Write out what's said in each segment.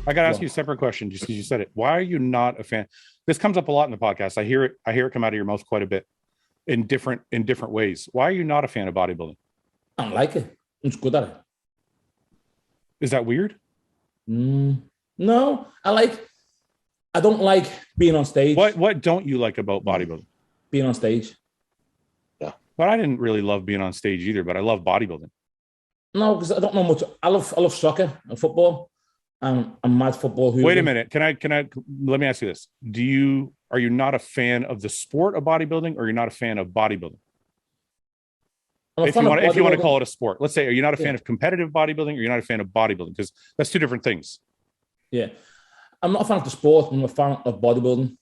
I got to ask you a separate question just because you said it. Why are you not a fan? This comes up a lot in the podcast. I hear it come out of your mouth quite a bit in different ways. Why are you not a fan of bodybuilding? I don't like it. I'm just good at it. Is that weird? No, I don't like being on stage. What don't you like about bodybuilding? Being on stage. Yeah. But I didn't really love being on stage either, but I love bodybuilding. No, because I don't know much. I love soccer and football. I'm mad football hooligan. Wait a minute. Can I let me ask you this. Are you not a fan of the sport of bodybuilding, or you're not a fan of bodybuilding? If you want to call it a sport. Let's say, are you not a fan of competitive bodybuilding, or you're not a fan of bodybuilding? Because that's two different things. Yeah. I'm not a fan of the sport. I'm a fan of bodybuilding,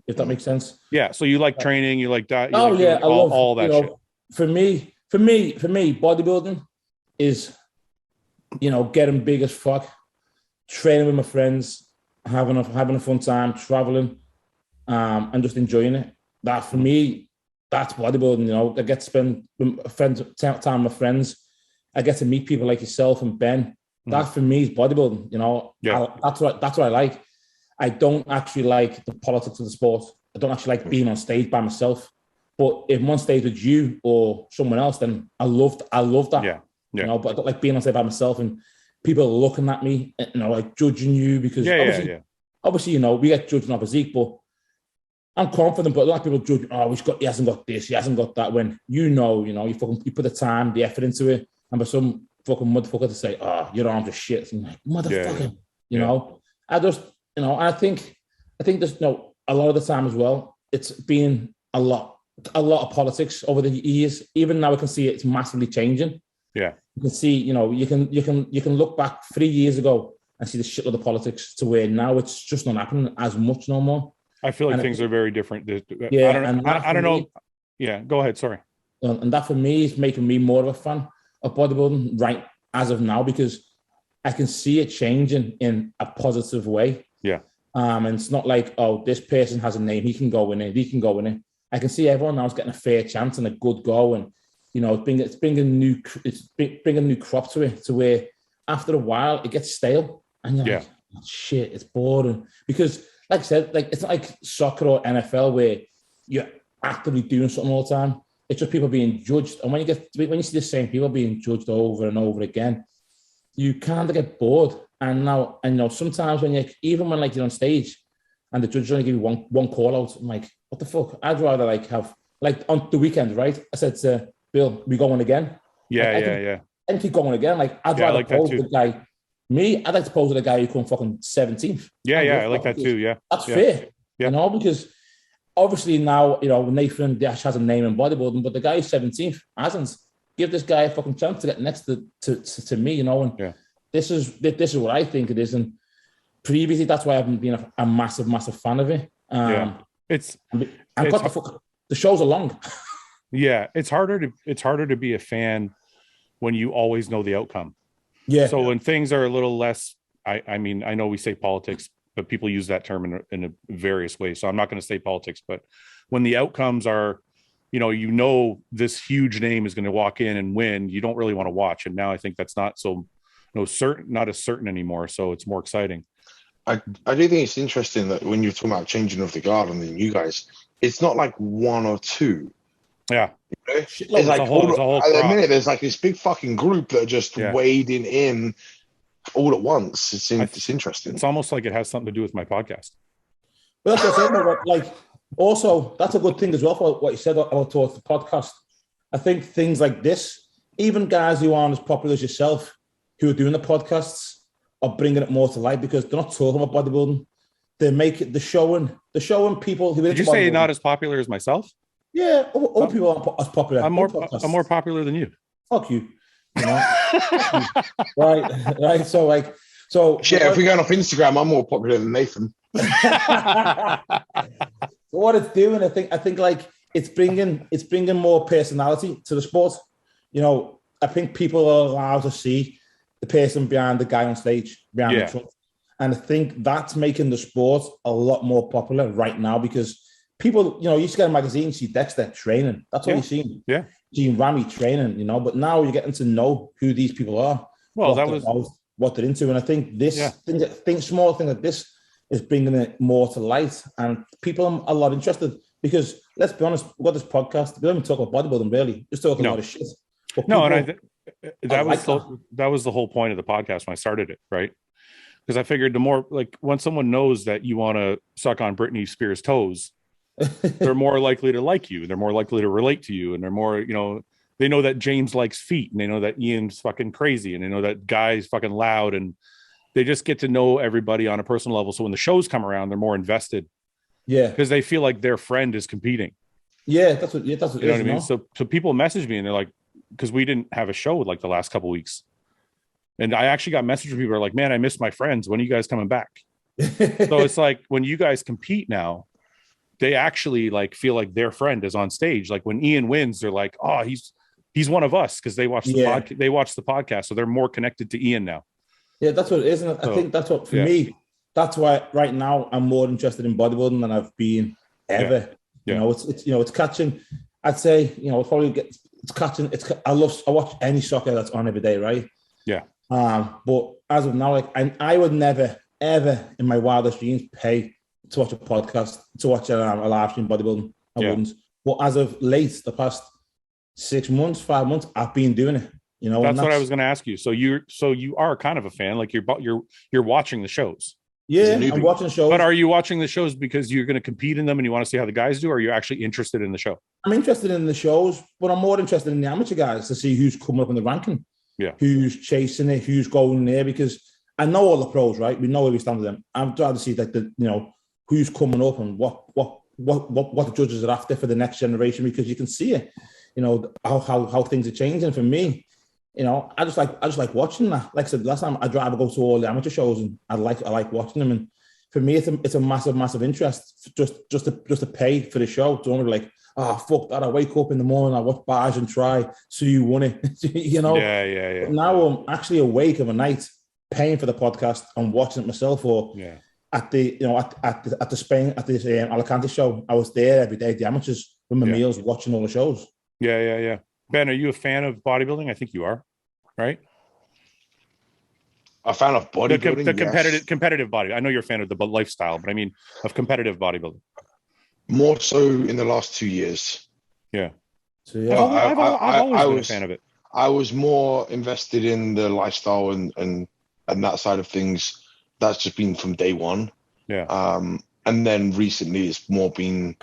if that makes sense. Yeah. So you like training, you like that. I love all that shit. For me, bodybuilding is, getting big as fuck, training with my friends, having a fun time, traveling, and just enjoying it. That for me, that's bodybuilding. I get to spend time with my friends. I get to meet people like yourself and Ben. That for me is bodybuilding. That's what I like. I don't actually like the politics of the sport. I don't actually like being on stage by myself. But if I'm on stage with you or someone else, then I love that. Yeah. But I don't like being on stage by myself and people looking at me, like judging you because obviously, we get judged on our physique, but I'm confident, but a lot of people judge, he hasn't got this, he hasn't got that, when you put the time, the effort into it, and for some fucking motherfucker to say, your arms are shit. I'm like, motherfucker, I just, I think there's, a lot of the time as well, it's been a lot of politics over the years. Even now I can see it's massively changing. Yeah. You can see, you can look back 3 years ago and see the shitload of politics to where now it's just not happening as much no more. I feel like things are very different. Yeah, I don't know. Yeah, go ahead. Sorry. And that for me is making me more of a fan of bodybuilding right as of now, because I can see it changing in a positive way. Yeah. And it's not like, this person has a name, he can go in it. I can see everyone now is getting a fair chance and a good go, and it's bringing a new crop to it, to where after a while it gets stale and you're like, shit, it's boring. Because like I said, it's not like soccer or NFL where you're actively doing something all the time. It's just people being judged. And when you see the same people being judged over and over again, you kind of get bored. And now, sometimes when you're on stage and the judge only give you one call out, I'm like, what the fuck? I'd rather have on the weekend, right? I said to Bill, we going again? Yeah. And keep going again. I'd rather pose with the guy. I'd like to pose with a guy who come fucking 17th. Yeah, I like that too. Yeah. That's fair. Yeah. Because obviously now, Nathan Deasha has a name in bodybuilding, but the guy who's 17th hasn't. Give this guy a fucking chance to get next to me, and this is what I think it is. And previously, that's why I haven't been a massive, massive fan of it. The shows are long. Yeah, it's harder to be a fan when you always know the outcome. Yeah. So when things are a little less, I mean, I know we say politics, but people use that term in a various ways. So I'm not going to say politics, but when the outcomes are, this huge name is going to walk in and win, you don't really want to watch. And now I think that's not as certain anymore. So it's more exciting. I do think it's interesting that when you're talking about changing of the guard and the new guys, it's not like one or two. Yeah. It's like a whole at the minute there's like this big fucking group that are just wading in all at once. It's interesting. It's almost like it has something to do with my podcast. Well, that's what I'm saying. Also, that's a good thing as well for what you said about towards the podcast. I think things like this, even guys who aren't as popular as yourself, who are doing the podcasts, are bringing it more to light because they're not talking about bodybuilding. They're showing people who. Did you say not as popular as myself? Yeah, all people aren't as popular. I'm more popular than you. Fuck you. Right. So shit. If we're going off Instagram, I'm more popular than Nathan. So what it's doing, I think like it's bringing more personality to the sport. I think people are allowed to see the person behind the guy on stage, behind the truck. And I think that's making the sport a lot more popular right now because people, you used to get a magazine, see Dexter training. That's all you've seen. Yeah. Seeing Rami training, but now you're getting to know who these people are. Well, that was what they're into. And I think small thing like this is bringing it more to light, and people are a lot interested because let's be honest, we've got this podcast. We don't even talk about bodybuilding really. Just talk a lot of shit. No, and I think that was the whole point of the podcast when I started it, right? Because I figured the more like when someone knows that you want to suck on Britney Spears' toes, they're more likely to like you. They're more likely to relate to you, and they're more, you know, they know that James likes feet, and they know that Ian's fucking crazy, and they know that Guy's fucking loud, and they just get to know everybody on a personal level. So when the shows come around, they're more invested. Yeah, because they feel like their friend is competing. Yeah, that's what. You know what I mean? So people message me and they're like, because we didn't have a show like the last couple of weeks. And I actually got messages from people who are like, man, I miss my friends. When are you guys coming back? So it's like when you guys compete now, they actually like feel like their friend is on stage. Like when Ian wins, they're like, oh, he's one of us because they watch the they watch the podcast. So they're more connected to Ian now. Yeah, that's what it is. And I think that's what for me, that's why right now I'm more interested in bodybuilding than I've been ever. Yeah. You know, it's catching, I'd say, you know, I watch any soccer that's on every day, right? Yeah. But as of now, like I would never, ever in my wildest dreams pay to watch a podcast, to watch a live stream bodybuilding. I wouldn't. But as of late, the past 5 months, I've been doing it. You know, that's what I was going to ask you. So you are kind of a fan, like you're watching the shows. Yeah, I'm watching shows. But are you watching the shows because you're going to compete in them and you want to see how the guys do, or are you actually interested in the show? I'm interested in the shows, but I'm more interested in the amateur guys to see who's coming up in the ranking. Yeah. Who's chasing it, who's going there, because I know all the pros, right? We know where we stand with them. I'm trying to see like who's coming up and what the judges are after for the next generation, because you can see it, you know, how things are changing. For me, you know, I just like watching that. Like I said last time, I'd rather go to all the amateur shows, and I like watching them. And for me, it's a massive interest just to pay for the show. Don't be like, oh fuck that! I wake up in the morning, I watch bars and try, so you won it, you know. Yeah. But now I'm actually awake of a night, paying for the podcast and watching it myself. Or at the Alicante show, I was there every day, the amateurs with my meals, watching all the shows. Yeah. Ben, are you a fan of bodybuilding? I think you are, right? A fan of bodybuilding? The competitive bodybuilding. I know you're a fan of the lifestyle, but I mean of competitive bodybuilding. More so in the last 2 years. Yeah. So yeah, I've always been a fan of it. I was more invested in the lifestyle and that side of things. That's just been from day one. Yeah. And then recently it's more been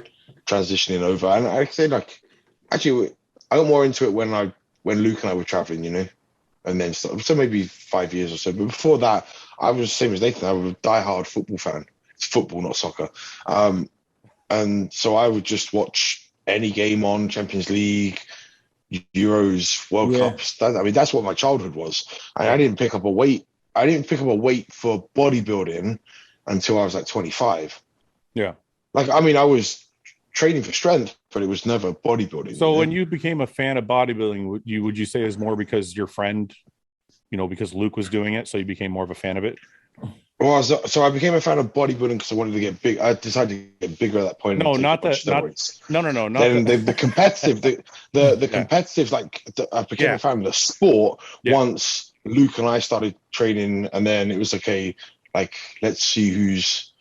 transitioning over. And I say like, actually, I got more into it when Luke and I were traveling, you know, and then so maybe 5 years or so. But before that, I was the same as Nathan. I was a diehard football fan. It's football, not soccer. And so I would just watch any game on Champions League, Euros, World Cups. That's what my childhood was. And I didn't pick up a weight. I didn't pick up a weight for bodybuilding until I was like 25. Yeah. Like, I mean, I was training for strength, but it was never bodybuilding. So when you became a fan of bodybuilding, would you say is more because your friend, you know, because Luke was doing it, so you became more of a fan of it? Well, so I became a fan of bodybuilding because I wanted to get big. I decided to get bigger at that point. No, not that. The competitive, the competitive. Like I became a fan of the sport once Luke and I started training, and then it was okay. Like let's see who's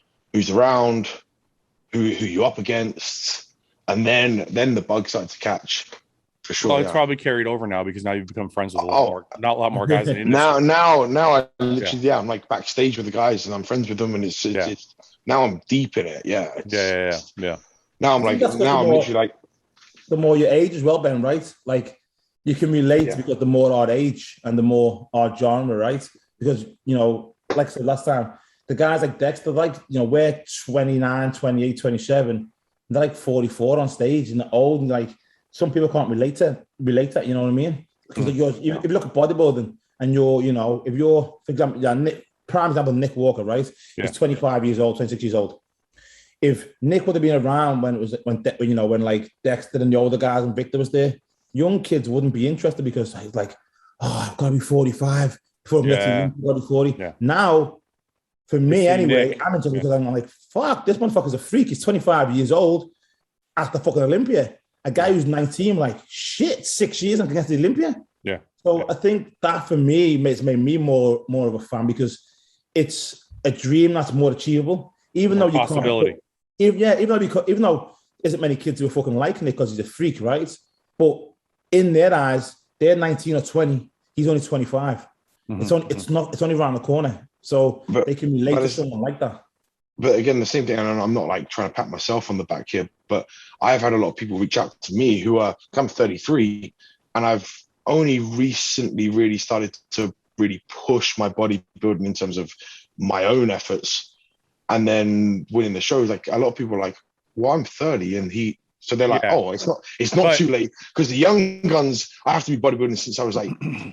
around, who you're up against, and then the bug started to catch. For sure. Well, it's probably carried over now because now you've become friends with a lot more guys in the industry. Now I literally I'm like backstage with the guys and I'm friends with them, and it's now I'm deep in it. Yeah. Now I'm literally like the more you age as well, Ben, right? Like you can relate because the more our age and the more our genre, right? Because, you know, like I said last time, the guys like Dexter, like, you know, we're 29, 28, 27, and they're like 44 on stage and they're old, and like some people can't relate to that, you know what I mean? Because if you look at bodybuilding and you're, you know, if you're, for example, prime example, Nick Walker, right? He's 25 years old, 26 years old. If Nick would have been around when like Dexter and the older guys and Victor was there, young kids wouldn't be interested because he's like, oh, I've got to be 45 before I'm getting 40. Yeah. Now, for me anyway, I'm interested because I'm like, fuck, this motherfucker's a freak. He's 25 years old at the fucking Olympia. A guy who's 19, like, shit, 6 years and can get to the Olympia. Yeah. So I think that for me has made me more of a fan because it's a dream that's more achievable. Even though you possibility. can't, even though isn't many kids who are fucking liking it because he's a freak, right? But in their eyes, they're 19 or 20. He's only 25. It's only around the corner. So they can relate to someone like that. But again, the same thing, and I'm not like trying to pat myself on the back here, but I've had a lot of people reach out to me who are, I'm 33, and I've only recently really started to really push my bodybuilding in terms of my own efforts. And then winning the shows, like a lot of people are like, well, I'm 30 and so they're like, oh, it's not too late. Because the young guns, I have to be bodybuilding since I was like,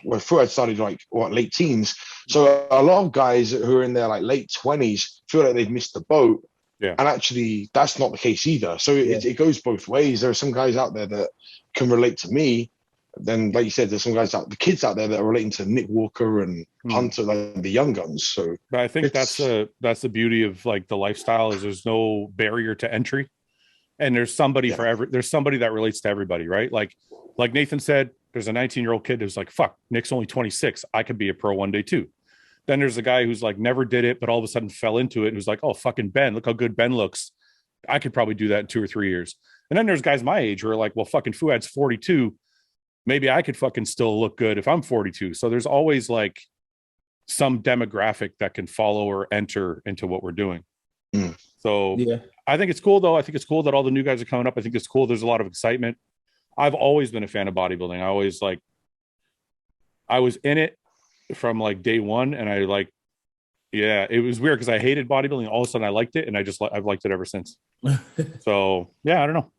before I started like late teens. So a lot of guys who are in their like late 20s feel like they've missed the boat. Yeah. And actually that's not the case either. So it goes both ways. There are some guys out there that can relate to me. Then, like you said, there's some guys the kids out there that are relating to Nick Walker and Hunter, like the young guns. So but I think that's the beauty of like the lifestyle is there's no barrier to entry. And there's somebody there's somebody that relates to everybody, right? Like Nathan said, there's a 19-year-old kid who's like, fuck, Nick's only 26. I could be a pro one day too. Then there's a guy who's like never did it, but all of a sudden fell into it. Who's like, oh, fucking Ben, look how good Ben looks. I could probably do that in 2 or 3 years. And then there's guys my age who are like, well, fucking Fouad's 42. Maybe I could fucking still look good if I'm 42. So there's always like some demographic that can follow or enter into what we're doing. So I think it's cool, though. I think it's cool that all the new guys are coming up. I think it's cool. There's a lot of excitement. I've always been a fan of bodybuilding. I was in it from like day one, and it was weird because I hated bodybuilding. All of a sudden I liked it, and I've liked it ever since. So yeah, I don't know.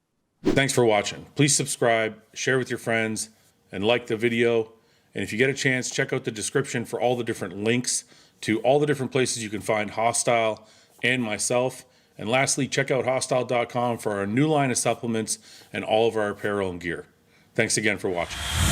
Thanks for watching. Please subscribe, share with your friends, and like the video. And if you get a chance, check out the description for all the different links to all the different places you can find Hostile and myself. And lastly, check out hostile.com for our new line of supplements and all of our apparel and gear. Thanks again for watching.